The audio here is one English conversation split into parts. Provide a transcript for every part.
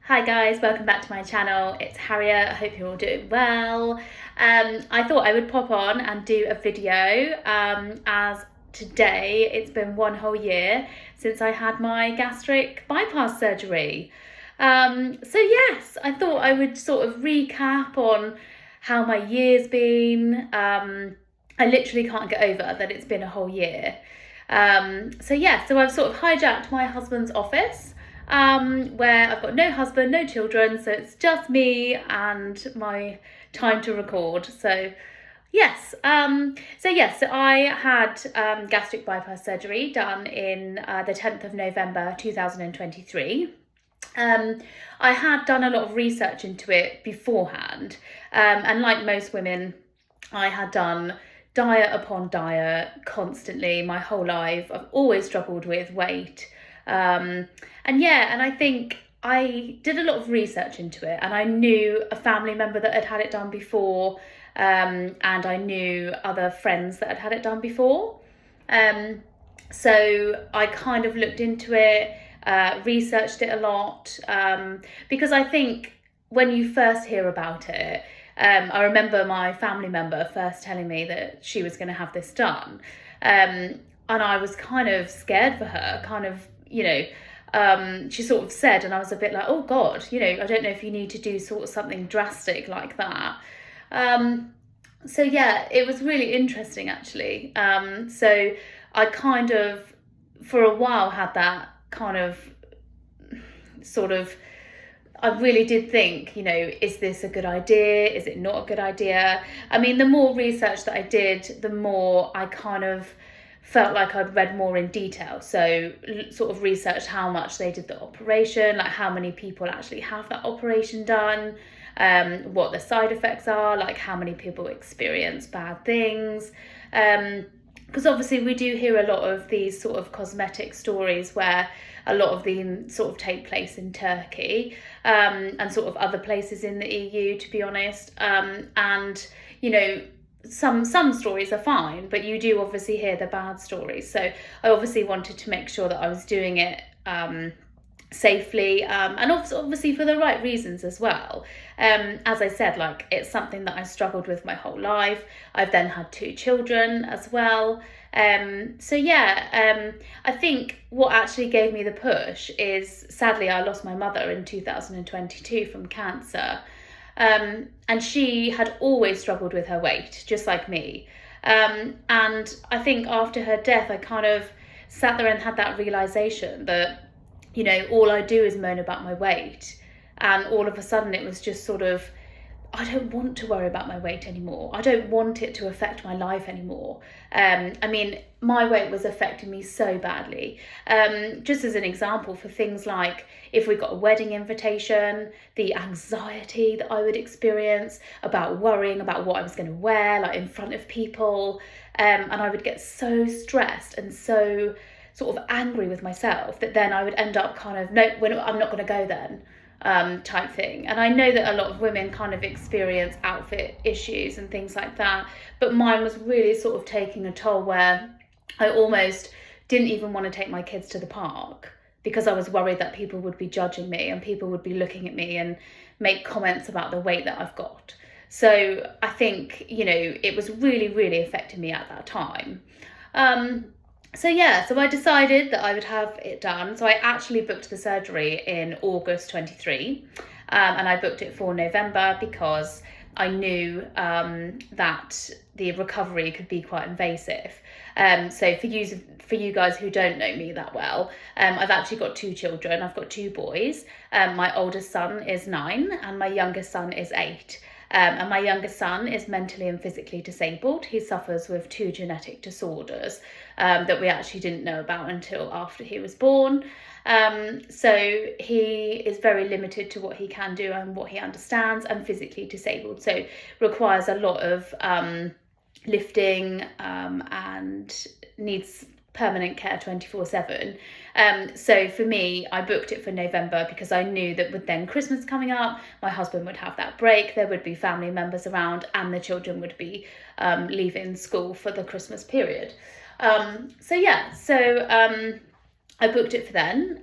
Hi guys, welcome back to my channel. It's Harriet. I hope you're all doing well. I thought I would pop on and do a video as today it's been one whole year since I had my gastric bypass surgery. So yes, I thought I would sort of recap on how my year's been. I literally can't get over that it's been a whole year. So I've sort of hijacked my husband's office, where I've got no husband, no children, so it's just me and my time to record. So so I had gastric bypass surgery done in the 10th of November 2023. I had done a lot of research into it beforehand, and like most women, I had done diet upon diet constantly my whole life. I've always struggled with weight. And I think I did a lot of research into it, and I knew a family member that had it done before, and I knew other friends that had it done before. So I kind of looked into it, researched it a lot, because I think when you first hear about it, I remember my family member first telling me that she was going to have this done. And I was kind of scared for her, she sort of said, and I was a bit like, oh God, I don't know if you need to do sort of something drastic like that. It was really interesting actually. So I kind of, for a while, had that kind of sort of, I really did think, is this a good idea? Is it not a good idea? I mean, the more research that I did, the more I kind of felt like I'd read more in detail. So sort of researched how much they did the operation, like how many people actually have that operation done, what the side effects are, like how many people experience bad things. Because obviously we do hear a lot of these sort of cosmetic stories where a lot of them sort of take place in Turkey, and sort of other places in the EU, to be honest. Some stories are fine, but you do obviously hear the bad stories. So I obviously wanted to make sure that I was doing it safely, and obviously for the right reasons as well. As I said, like, it's something that I struggled with my whole life. I've then had 2 children as well. I think what actually gave me the push is, sadly, I lost my mother in 2022 from cancer. And she had always struggled with her weight, just like me. And I think after her death, I kind of sat there and had that realization that, all I do is moan about my weight. And all of a sudden it was just sort of, I don't want to worry about my weight anymore. I don't want it to affect my life anymore. My weight was affecting me so badly. Just as an example, for things like if we got a wedding invitation, the anxiety that I would experience about worrying about what I was going to wear, like in front of people. And I would get so stressed and so sort of angry with myself that then I would end up kind of, no, I'm not going to go then. Type thing. And I know that a lot of women kind of experience outfit issues and things like that, but mine was really sort of taking a toll where I almost didn't even want to take my kids to the park because I was worried that people would be judging me and people would be looking at me and make comments about the weight that I've got. So I think, it was really, really affecting me at that time. So I decided that I would have it done. So I actually booked the surgery in August 23, and I booked it for November because I knew that the recovery could be quite invasive. So for you guys who don't know me that well, I've actually got 2 children. I've got 2 boys. My oldest son is 9 and my youngest son is 8. And my youngest son is mentally and physically disabled. He suffers with 2 genetic disorders that we actually didn't know about until after he was born. So he is very limited to what he can do and what he understands, and physically disabled. So requires a lot of lifting, and needs permanent care 24/7. So for me, I booked it for November because I knew that with then Christmas coming up, my husband would have that break, there would be family members around, and the children would be leaving school for the Christmas period. I booked it for then.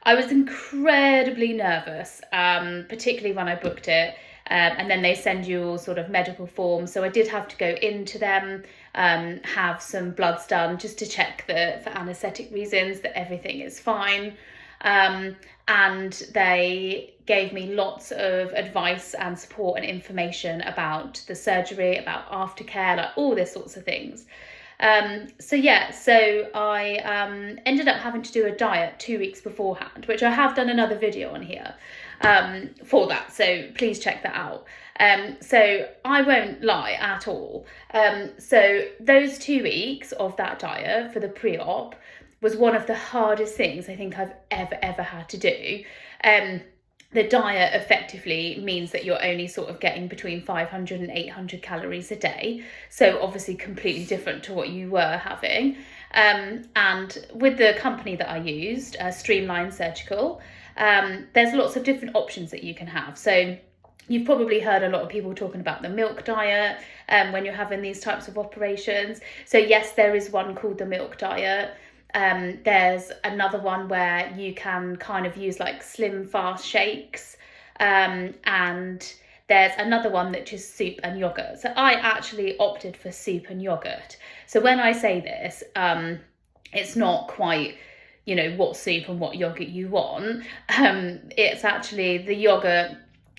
I was incredibly nervous, particularly when I booked it. And then they send you all sort of medical forms. So I did have to go into them, have some bloods done just to check that for anaesthetic reasons that everything is fine. And they gave me lots of advice and support and information about the surgery, about aftercare, like all this sorts of things. So I ended up having to do a diet 2 weeks beforehand, which I have done another video on here for that, so please check that out. So I won't lie at all. So those 2 weeks of that diet for the pre-op was one of the hardest things I think I've ever had to do. The diet effectively means that you're only sort of getting between 500 and 800 calories a day. So obviously completely different to what you were having. And with the company that I used, Streamline Surgical, there's lots of different options that you can have. So you've probably heard a lot of people talking about the milk diet when you're having these types of operations. So yes, there is one called the milk diet. There's another one where you can kind of use like slim fast shakes, and there's another one that is soup and yogurt. So I actually opted for soup and yogurt. So when I say this, it's not quite, you know, what soup and what yogurt you want. It's actually, the yogurt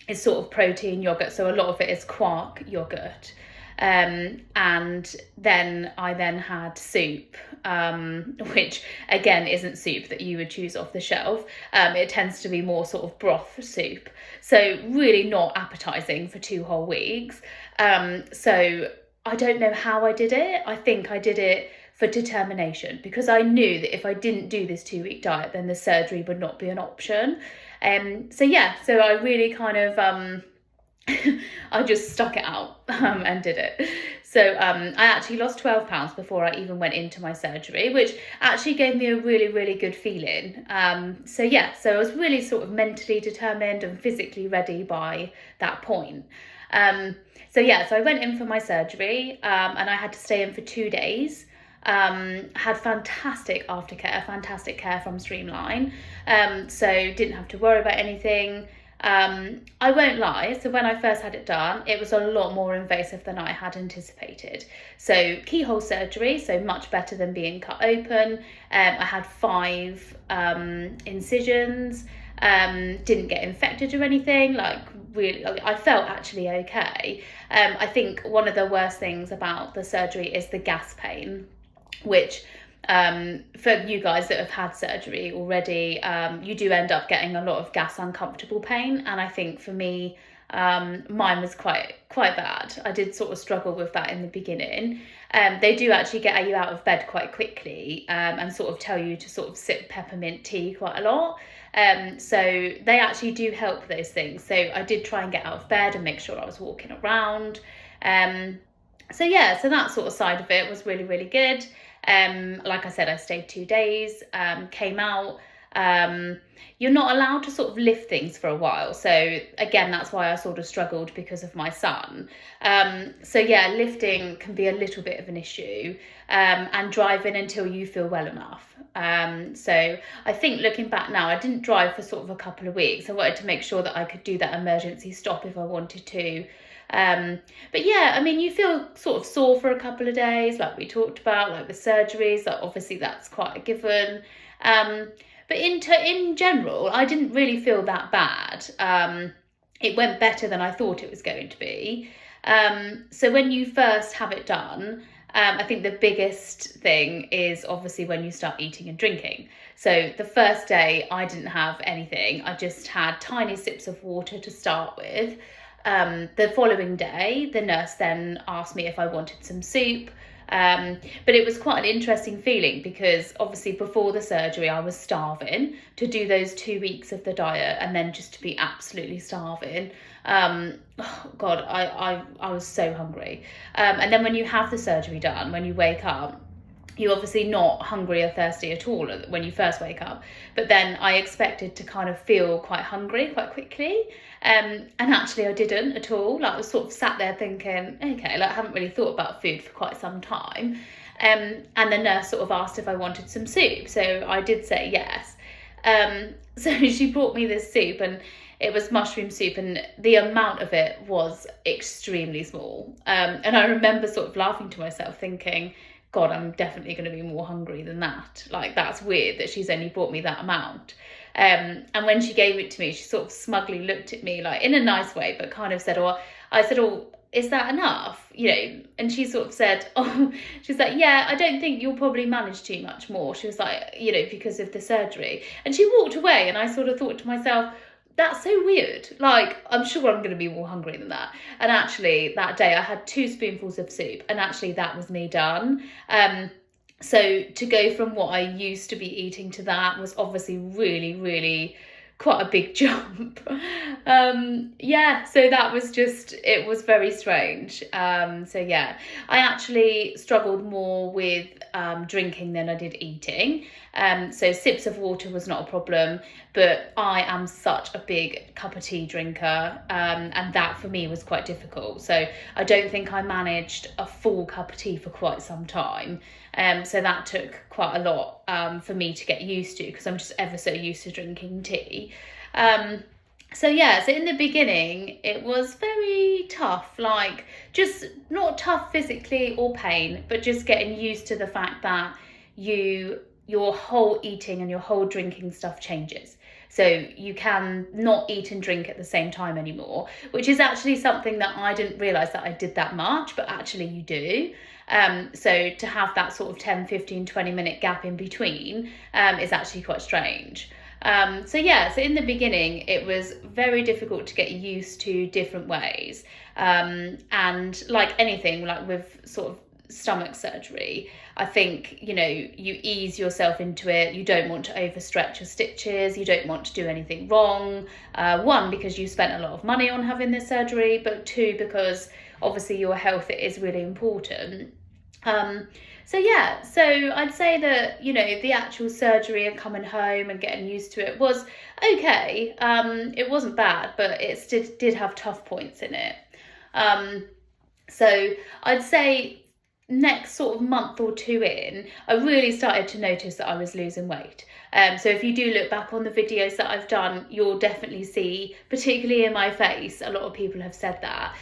is sort of protein yogurt, so a lot of it is quark yogurt. And then I had soup, which again isn't soup that you would choose off the shelf. It tends to be more sort of broth soup, so really not appetizing for 2 whole weeks. So I don't know how I did it. I think I did it for determination, because I knew that if I didn't do this 2-week diet, then the surgery would not be an option. So I really kind of I just stuck it out and did it. So I actually lost 12 pounds before I even went into my surgery, which actually gave me a really good feeling. So I was really sort of mentally determined and physically ready by that point. So I went in for my surgery, and I had to stay in for 2 days. Had fantastic aftercare, fantastic care from Streamline. So didn't have to worry about anything. I won't lie, so when I first had it done, it was a lot more invasive than I had anticipated. So keyhole surgery, so much better than being cut open. I had 5 incisions, didn't get infected or anything, like really, I felt actually okay. I think one of the worst things about the surgery is the gas pain, which for you guys that have had surgery already, you do end up getting a lot of gas uncomfortable pain, and I think for me, mine was quite bad. I did sort of struggle with that in the beginning. They do actually get you out of bed quite quickly, and sort of tell you to sort of sip peppermint tea quite a lot. So they actually do help those things. So I did try and get out of bed and make sure I was walking around. So that sort of side of it was really good. Like I said, I stayed 2 days, came out. You're not allowed to sort of lift things for a while. So again, that's why I sort of struggled because of my son. Lifting can be a little bit of an issue, and driving until you feel well enough. So I think looking back now, I didn't drive for sort of a couple of weeks. I wanted to make sure that I could do that emergency stop if I wanted to. You feel sort of sore for a couple of days, like we talked about, like with surgeries, like obviously that's quite a given. But in general, I didn't really feel that bad. It went better than I thought it was going to be. So when you first have it done, I think the biggest thing is obviously when you start eating and drinking. So the first day I didn't have anything. I just had tiny sips of water to start with. The following day, the nurse then asked me if I wanted some soup. But it was quite an interesting feeling, because obviously before the surgery I was starving to do those 2 weeks of the diet, and then just to be absolutely starving. I was so hungry. And then when you have the surgery done, when you wake up, you're obviously not hungry or thirsty at all when you first wake up. But then I expected to kind of feel quite hungry quite quickly. And actually I didn't at all. Like I was sort of sat there thinking, okay, like I haven't really thought about food for quite some time. And the nurse sort of asked if I wanted some soup. So I did say yes. So she brought me this soup, and it was mushroom soup, and the amount of it was extremely small. And I remember sort of laughing to myself thinking, God, I'm definitely going to be more hungry than that. Like, that's weird that she's only brought me that amount. And when she gave it to me, she sort of smugly looked at me, like in a nice way, but kind of said, oh, is that enough? You know, and she sort of said, oh, she's like, yeah, I don't think you'll probably manage too much more. She was like, you know, because of the surgery. And she walked away, and I sort of thought to myself, that's so weird. Like, I'm sure I'm going to be more hungry than that. And actually, that day I had 2 spoonfuls of soup, and actually that was me done. So to go from what I used to be eating to that was obviously really, really quite a big jump. Yeah, so that was just, it was very strange. So yeah, I actually struggled more with drinking than I did eating. So sips of water was not a problem, but I am such a big cup of tea drinker, and that for me was quite difficult. So I don't think I managed a full cup of tea for quite some time. So that took quite a lot for me to get used to, because I'm just ever so used to drinking tea. So yeah, so in the beginning, it was very tough, like just not tough physically or pain, but just getting used to the fact that your whole eating and your whole drinking stuff changes. So you can not eat and drink at the same time anymore, which is actually something that I didn't realise that I did that much, but actually you do. So to have that sort of 10, 15, 20 minute gap in between is actually quite strange. So yeah, so in the beginning, it was very difficult to get used to different ways. And like anything, like with sort of stomach surgery, I think, you know, you ease yourself into it. You don't want to overstretch your stitches. You don't want to do anything wrong. One, because you spent a lot of money on having this surgery, but 2, because obviously your health is really important. So yeah, so I'd say that, you know, the actual surgery and coming home and getting used to it was okay. It wasn't bad, but it did have tough points in it. So I'd say next sort of month or 2 in, I really started to notice that I was losing weight. So if you do look back on the videos that I've done, you'll definitely see, particularly in my face, a lot of people have said that.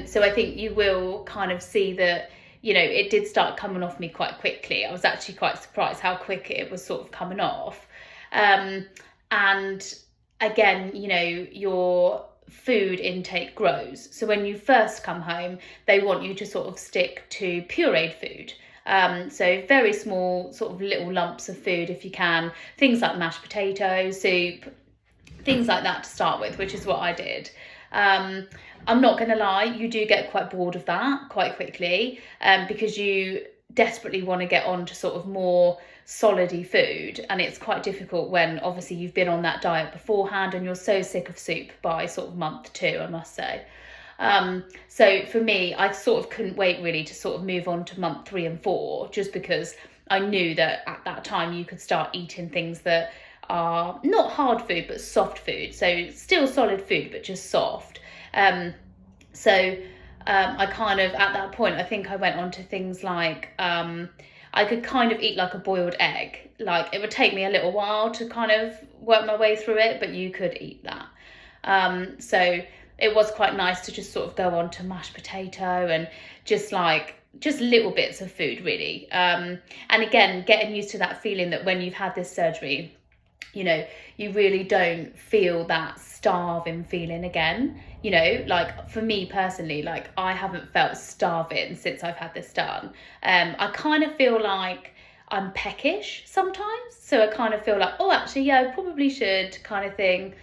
So I think you will kind of see that, you know, it did start coming off me quite quickly. I was actually quite surprised how quick it was sort of coming off. And again, you know, your food intake grows. So when you first come home, they want you to sort of stick to pureed food. So very small sort of little lumps of food if you can. Things like mashed potato, soup, things like that to start with, which is what I did. I'm not going to lie, you do get quite bored of that quite quickly, because you desperately want to get on to sort of more solidy food, and it's quite difficult when obviously you've been on that diet beforehand and you're so sick of soup by sort of month 2, I must say. So for me, I sort of couldn't wait really to sort of move on to month 3 and 4, just because I knew that at that time you could start eating things that are not hard food but soft food, so still solid food but just soft. I kind of, at that point, I think I went on to things like, I could kind of eat like a boiled egg. Like, it would take me a little while to kind of work my way through it, but you could eat that. So it was quite nice to just sort of go on to mashed potato and just little bits of food, really. And again, getting used to that feeling that when you've had this surgery, you know, you really don't feel that starving feeling again. You know, like for me personally, like I haven't felt starving since I've had this done. I kind of feel like I'm peckish sometimes. So I kind of feel like, oh, actually, yeah, I probably should, kind of thing.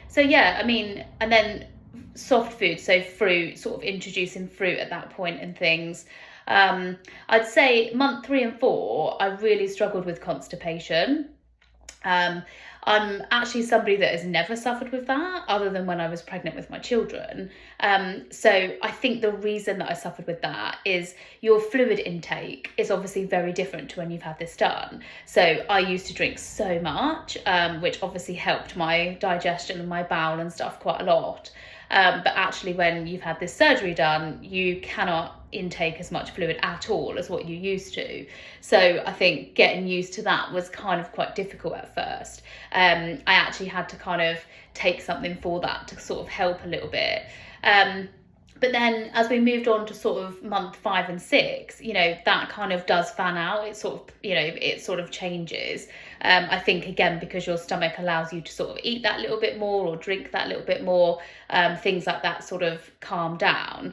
So yeah, I mean, and then soft food, so fruit, sort of introducing fruit at that point and things. I'd say month 3 and 4, I really struggled with constipation. I'm actually somebody that has never suffered with that, other than when I was pregnant with my children. So I think the reason that I suffered with that is your fluid intake is obviously very different to when you've had this done. So I used to drink so much, which obviously helped my digestion and my bowel and stuff quite a lot. But actually when you've had this surgery done, you cannot intake as much fluid at all as what you used to. So I think getting used to that was kind of quite difficult at first. I actually had to kind of take something for that to sort of help a little bit. But then as we moved on to sort of month 5 and 6, that kind of does fan out. It sort of, it sort of changes. I think, again, because your stomach allows you to sort of eat that little bit more or drink that little bit more, things like that sort of calm down.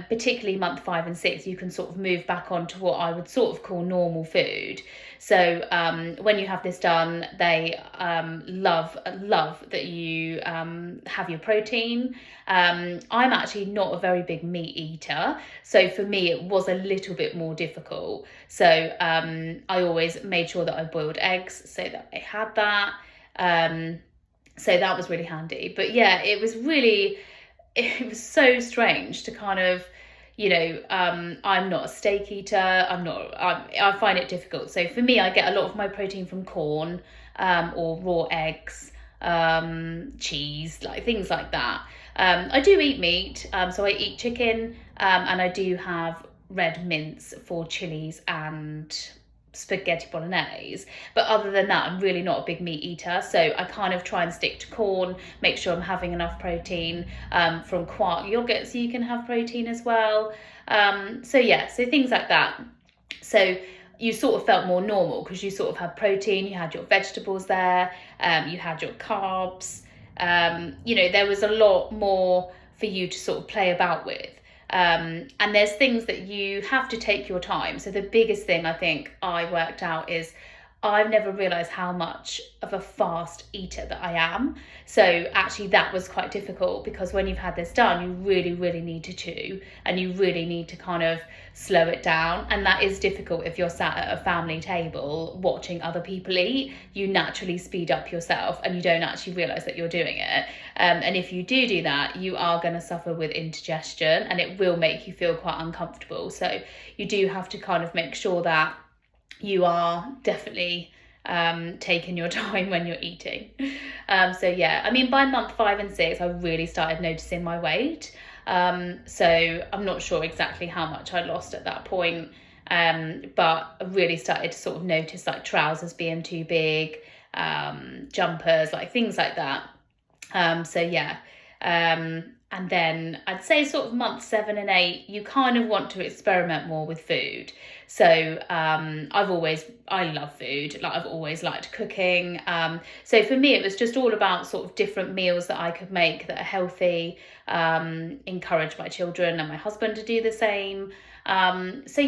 Particularly month 5 and 6, you can sort of move back onto what I would sort of call normal food. So when you have this done, they love that you have your protein. I'm actually not a very big meat eater, so for me it was a little bit more difficult. So I always made sure that I boiled eggs so that I had that. So that was really handy. But yeah, it was so strange to kind of, I'm not a steak eater. I find it difficult. So for me, I get a lot of my protein from corn, or raw eggs, cheese, like things like that. I do eat meat, so I eat chicken, and I do have red mince for chilies and spaghetti bolognese, but other than that, I'm really not a big meat eater. So I kind of try and stick to corn, make sure I'm having enough protein from quark yogurt, so you can have protein as well. So things like that. So you sort of felt more normal because you sort of had protein, you had your vegetables there, you had your carbs. There was a lot more for you to sort of play about with. And there's things that you have to take your time. So the biggest thing I think I worked out is I've never realised how much of a fast eater that I am. So actually that was quite difficult, because when you've had this done, you really, really need to chew, and you really need to kind of slow it down. And that is difficult if you're sat at a family table watching other people eat. You naturally speed up yourself and you don't actually realise that you're doing it. And if you do that, you are going to suffer with indigestion, and it will make you feel quite uncomfortable. So you do have to kind of make sure that you are definitely taking your time when you're eating. By month 5 and 6, I really started noticing my weight. So I'm not sure exactly how much I lost at that point, but I really started to sort of notice like trousers being too big, jumpers, like things like that. And then I'd say sort of month 7 and 8, you kind of want to experiment more with food. So I love food. Like I've always liked cooking. So for me, it was just all about sort of different meals that I could make that are healthy, encourage my children and my husband to do the same. So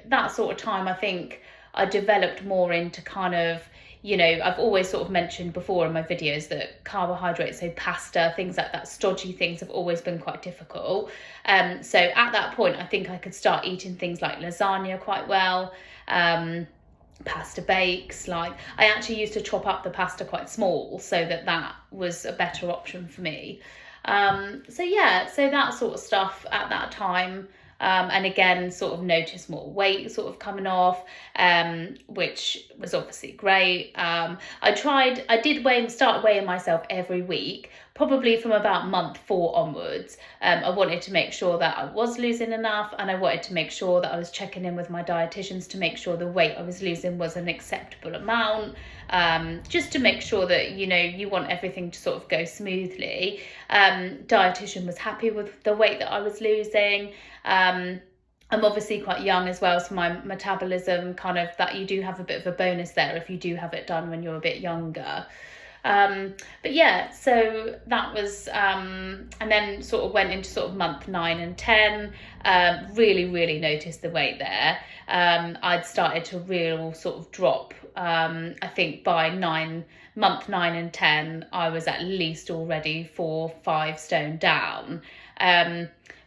that sort of time, I think I developed more into kind of, I've always sort of mentioned before in my videos that carbohydrates, so pasta, things like that, stodgy things have always been quite difficult. So at that point, I think I could start eating things like lasagna quite well, pasta bakes. Like I actually used to chop up the pasta quite small so that was a better option for me. So that sort of stuff at that time. And again, sort of notice more weight sort of coming off, which was obviously great. I did start weighing myself every week, probably from about month 4 onwards. I wanted to make sure that I was losing enough, and I wanted to make sure that I was checking in with my dietitians to make sure the weight I was losing was an acceptable amount, just to make sure that, you want everything to sort of go smoothly. Dietitian was happy with the weight that I was losing. I'm obviously quite young as well, so my metabolism kind of, that you do have a bit of a bonus there if you do have it done when you're a bit younger. So that was, and then sort of went into sort of month 9 and 10, really, really noticed the weight there. I'd started to real sort of drop. I think by month 9 and 10, I was at least already 4-5 stone down,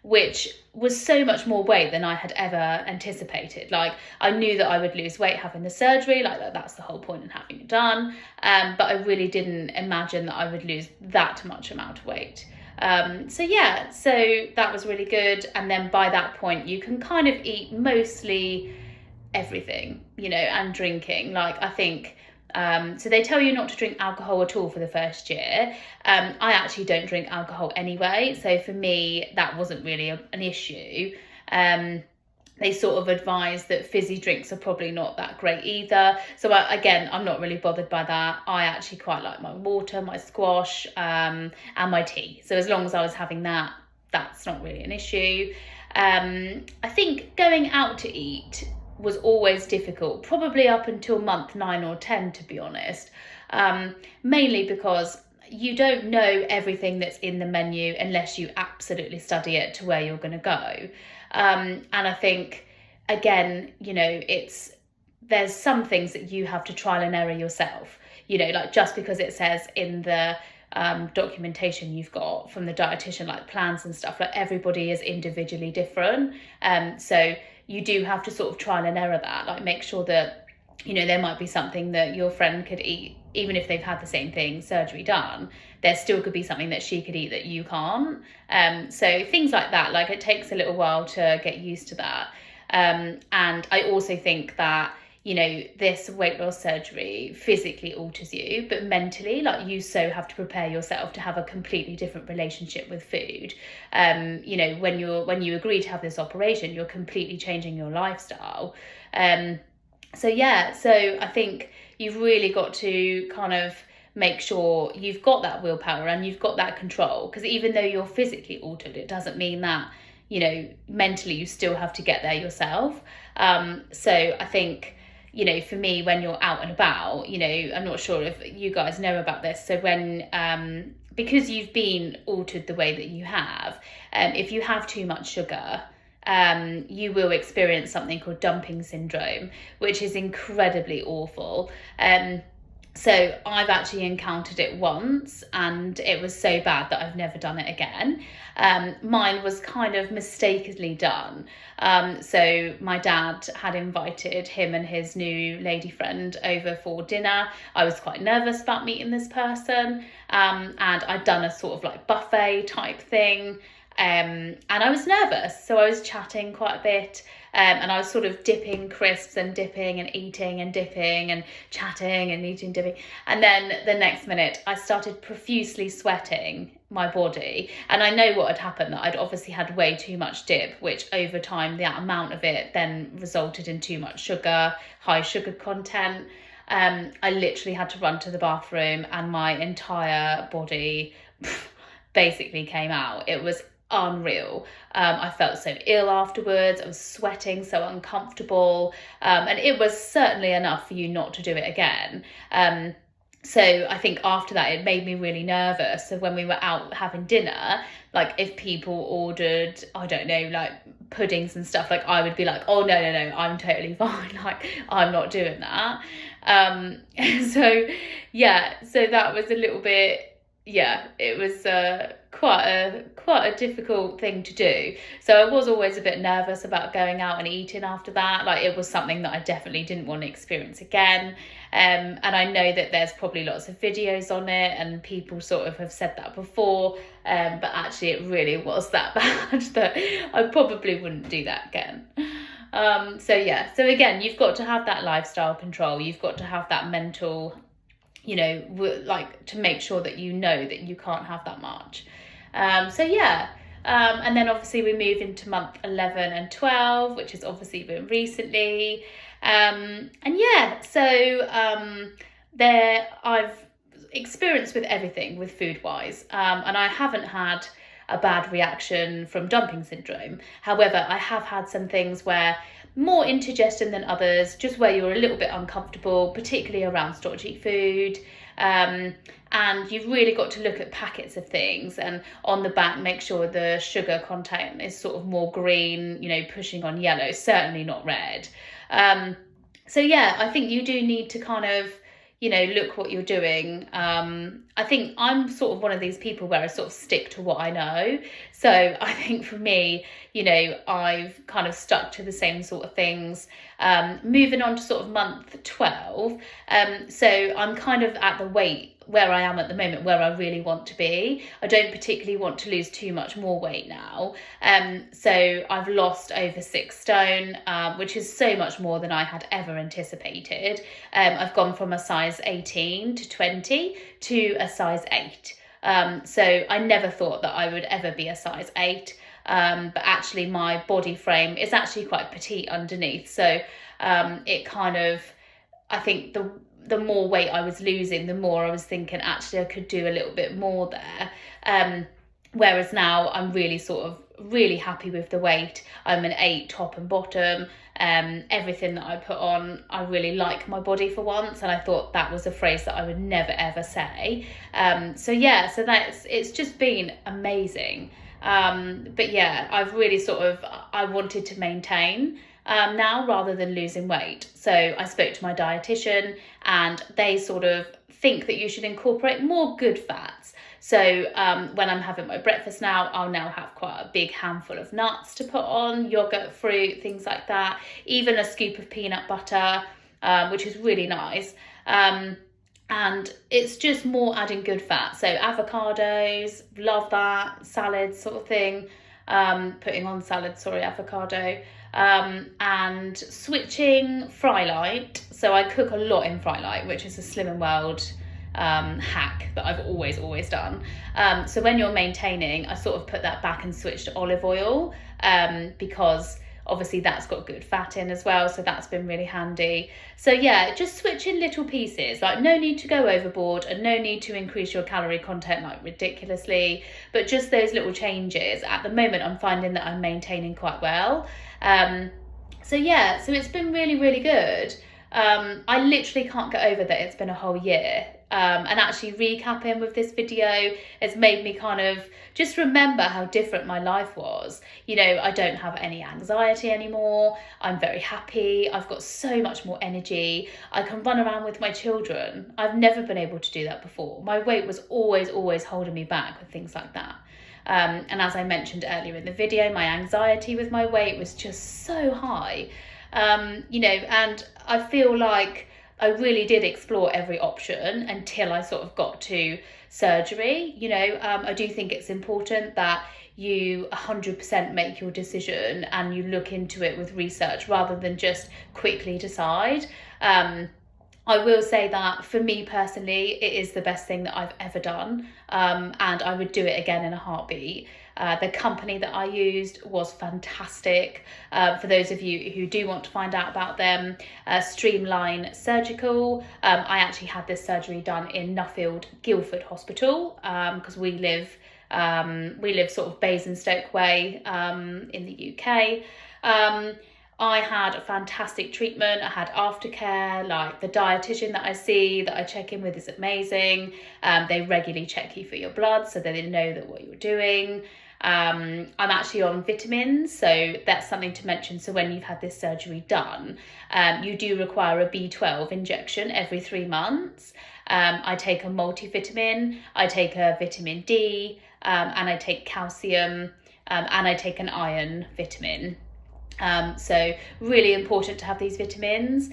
which was so much more weight than I had ever anticipated. Like I knew that I would lose weight having the surgery, like that's the whole point in having it done. But I really didn't imagine that I would lose that much amount of weight. So that was really good. And then by that point, you can kind of eat mostly everything, and drinking. Like I think So they tell you not to drink alcohol at all for the first year. I actually don't drink alcohol anyway, so for me that wasn't really an issue. They sort of advise that fizzy drinks are probably not that great either. So again, I'm not really bothered by that. I actually quite like my water, my squash, and my tea. So as long as I was having that, that's not really an issue. I think going out to eat was always difficult, probably up until month 9 or 10, to be honest. Mainly because you don't know everything that's in the menu unless you absolutely study it to where you're going to go. And I think, again, you know, there's some things that you have to trial and error yourself, you know, like just because it says in the documentation you've got from the dietitian, like plans and stuff, like everybody is individually different. So you do have to sort of trial and error that, like make sure that, you know, there might be something that your friend could eat, even if they've had the same thing, surgery done, there still could be something that she could eat that you can't. So things like that, like it takes a little while to get used to that. And I also think that, you know, this weight loss surgery physically alters you, but mentally, like you so have to prepare yourself to have a completely different relationship with food. You know, when you agree to have this operation, you're completely changing your lifestyle. So I think you've really got to kind of make sure you've got that willpower and you've got that control, because even though you're physically altered, it doesn't mean that, you know, mentally you still have to get there yourself. So I think, you know, for me, when you're out and about, you know, I'm not sure if you guys know about this. So when, because you've been altered the way that you have, if you have too much sugar, you will experience something called dumping syndrome, which is incredibly awful. So I've actually encountered it once and it was so bad that I've never done it again. Mine was kind of mistakenly done. So my dad had invited him and his new lady friend over for dinner. I was quite nervous about meeting this person, and I'd done a sort of like buffet type thing. And I was nervous, so I was chatting quite a bit, and I was sort of dipping crisps and dipping and eating and dipping and chatting and eating, dipping. And then the next minute I started profusely sweating my body, and I know what had happened, that I'd obviously had way too much dip, which over time the amount of it then resulted in too much sugar, high sugar content. I literally had to run to the bathroom and my entire body basically came out. It was unreal. I felt so ill afterwards. I was sweating, so uncomfortable, and it was certainly enough for you not to do it again. So I think after that it made me really nervous. So when we were out having dinner, like if people ordered, I don't know, like puddings and stuff, like I would be like, oh no, I'm totally fine, like I'm not doing that. So that was a little bit, it was quite a difficult thing to do. So I was always a bit nervous about going out and eating after that. Like it was something that I definitely didn't want to experience again. And I know that there's probably lots of videos on it and people sort of have said that before, but actually it really was that bad that I probably wouldn't do that again. So again, you've got to have that lifestyle control. You've got to have that mental, you know, like to make sure that you know that you can't have that much. And then obviously we move into month 11 and 12, which has obviously been recently. There I've experienced with everything with food wise, and I haven't had a bad reaction from dumping syndrome. However, I have had some things where more indigestion than others, just where you're a little bit uncomfortable, particularly around starchy food. And you've really got to look at packets of things, and on the back make sure the sugar content is sort of more green, you know, pushing on yellow, certainly not red. I think you do need to kind of, you know, look what you're doing. I think I'm sort of one of these people where I sort of stick to what I know. So I think for me, you know, I've kind of stuck to the same sort of things. Moving on to sort of month 12. So I'm kind of at the weight where I am at the moment, where I really want to be. I don't particularly want to lose too much more weight now. So I've lost over 6 stone, which is so much more than I had ever anticipated. I've gone from a size 18 to 20 to a size 8. So I never thought that I would ever be a size 8. But actually my body frame is actually quite petite underneath. So it kind of, I think the more weight I was losing, the more I was thinking actually I could do a little bit more there. Whereas now I'm really happy with the weight. I'm an 8 top and bottom. Everything that I put on, I really like my body for once, and I thought that was a phrase that I would never ever say. So it's just been amazing. But yeah, I've really I wanted to maintain now rather than losing weight. So I spoke to my dietitian, and they sort of think that you should incorporate more good fats. So when I'm having my breakfast now, I'll now have quite a big handful of nuts to put on, yogurt, fruit, things like that, even a scoop of peanut butter, which is really nice. And it's just more adding good fat. So avocados, love that, salads sort of thing, putting on salad, avocado, and switching fry light. So I cook a lot in fry light, which is a Slim and World hack that I've always done. So when you're maintaining, I sort of put that back and switch to olive oil, because obviously that's got good fat in as well, so that's been really handy. So yeah, just switch in little pieces, like no need to go overboard and no need to increase your calorie content like ridiculously, but just those little changes. At the moment I'm finding that I'm maintaining quite well. So it's been really good. I literally can't get over that it's been a whole year. And actually recapping with this video has made me kind of just remember how different my life was. You know, I don't have any anxiety anymore. I'm very happy. I've got so much more energy. I can run around with my children. I've never been able to do that before. My weight was always holding me back with things like that. And as I mentioned earlier in the video, my anxiety with my weight was just so high. And I feel like I really did explore every option until I sort of got to surgery. I do think it's important that you 100% make your decision and you look into it with research rather than just quickly decide. I will say that for me personally, it is the best thing that I've ever done, and I would do it again in a heartbeat. The company that I used was fantastic. For those of you who do want to find out about them, Streamline Surgical. I actually had this surgery done in Nuffield Guildford Hospital, because we live sort of Basingstoke way in the UK. I had a fantastic treatment. I had aftercare, like the dietitian that I check in with is amazing. They regularly check you for your blood so that they know that what you're doing. I'm actually on vitamins, so that's something to mention. So when you've had this surgery done, you do require a B12 injection every 3 months. I take a multivitamin, I take a vitamin D, and I take calcium, and I take an iron vitamin. So really important to have these vitamins,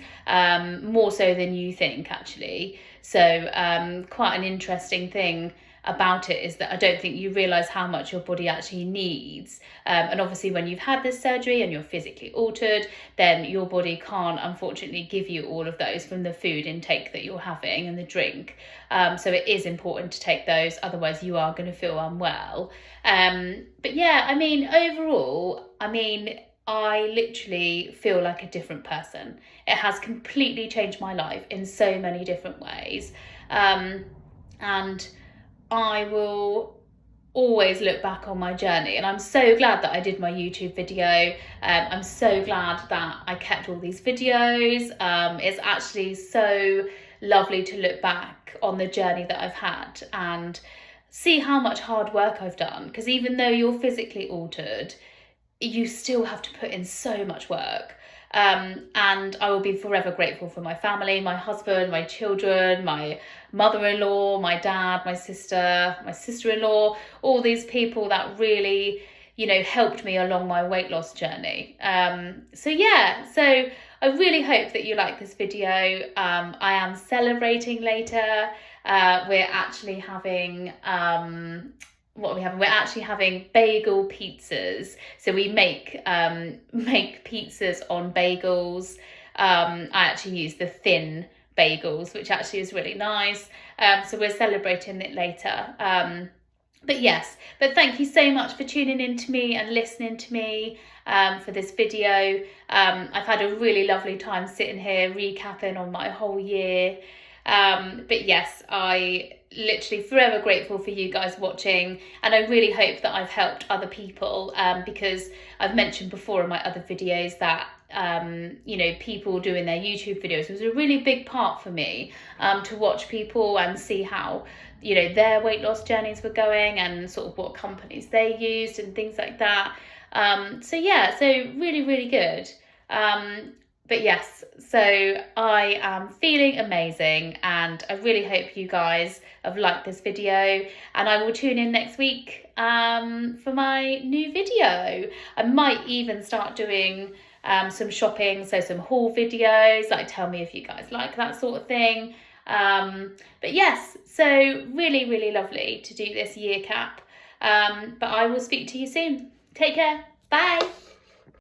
more so than you think actually. So quite an interesting thing about it is that I don't think you realise how much your body actually needs. And obviously when you've had this surgery and you're physically altered, then your body can't unfortunately give you all of those from the food intake that you're having and the drink. So it is important to take those, otherwise you are going to feel unwell. But yeah, I mean, overall, I literally feel like a different person. It has completely changed my life in so many different ways. And I will always look back on my journey, and I'm so glad that I did my YouTube video. I'm so glad that I kept all these videos. It's actually so lovely to look back on the journey that I've had and see how much hard work I've done, because even though you're physically altered, you still have to put in so much work. And I will be forever grateful for my family, my husband, my children, my mother-in-law, my dad, my sister-in-law, all these people that really, helped me along my weight loss journey. So I really hope that you like this video. I am celebrating later. we're actually having what are we having? We're actually having bagel pizzas. So we make pizzas on bagels. I actually use the thin bagels, which actually is really nice. So we're celebrating it later. But yes, but thank you so much for tuning in to me and listening to me for this video. I've had a really lovely time sitting here recapping on my whole year. But yes, I literally forever grateful for you guys watching, and I really hope that I've helped other people, because I've mentioned before in my other videos that you know, people doing their YouTube videos was a really big part for me, to watch people and see how, you know, their weight loss journeys were going and sort of what companies they used and things like that. So yeah, so really good. But yes, so I am feeling amazing, and I really hope you guys have liked this video, and I will tune in next week for my new video. I might even start doing some shopping, so some haul videos, like tell me if you guys like that sort of thing. But yes, so really lovely to do this year cap. But I will speak to you soon. Take care. Bye.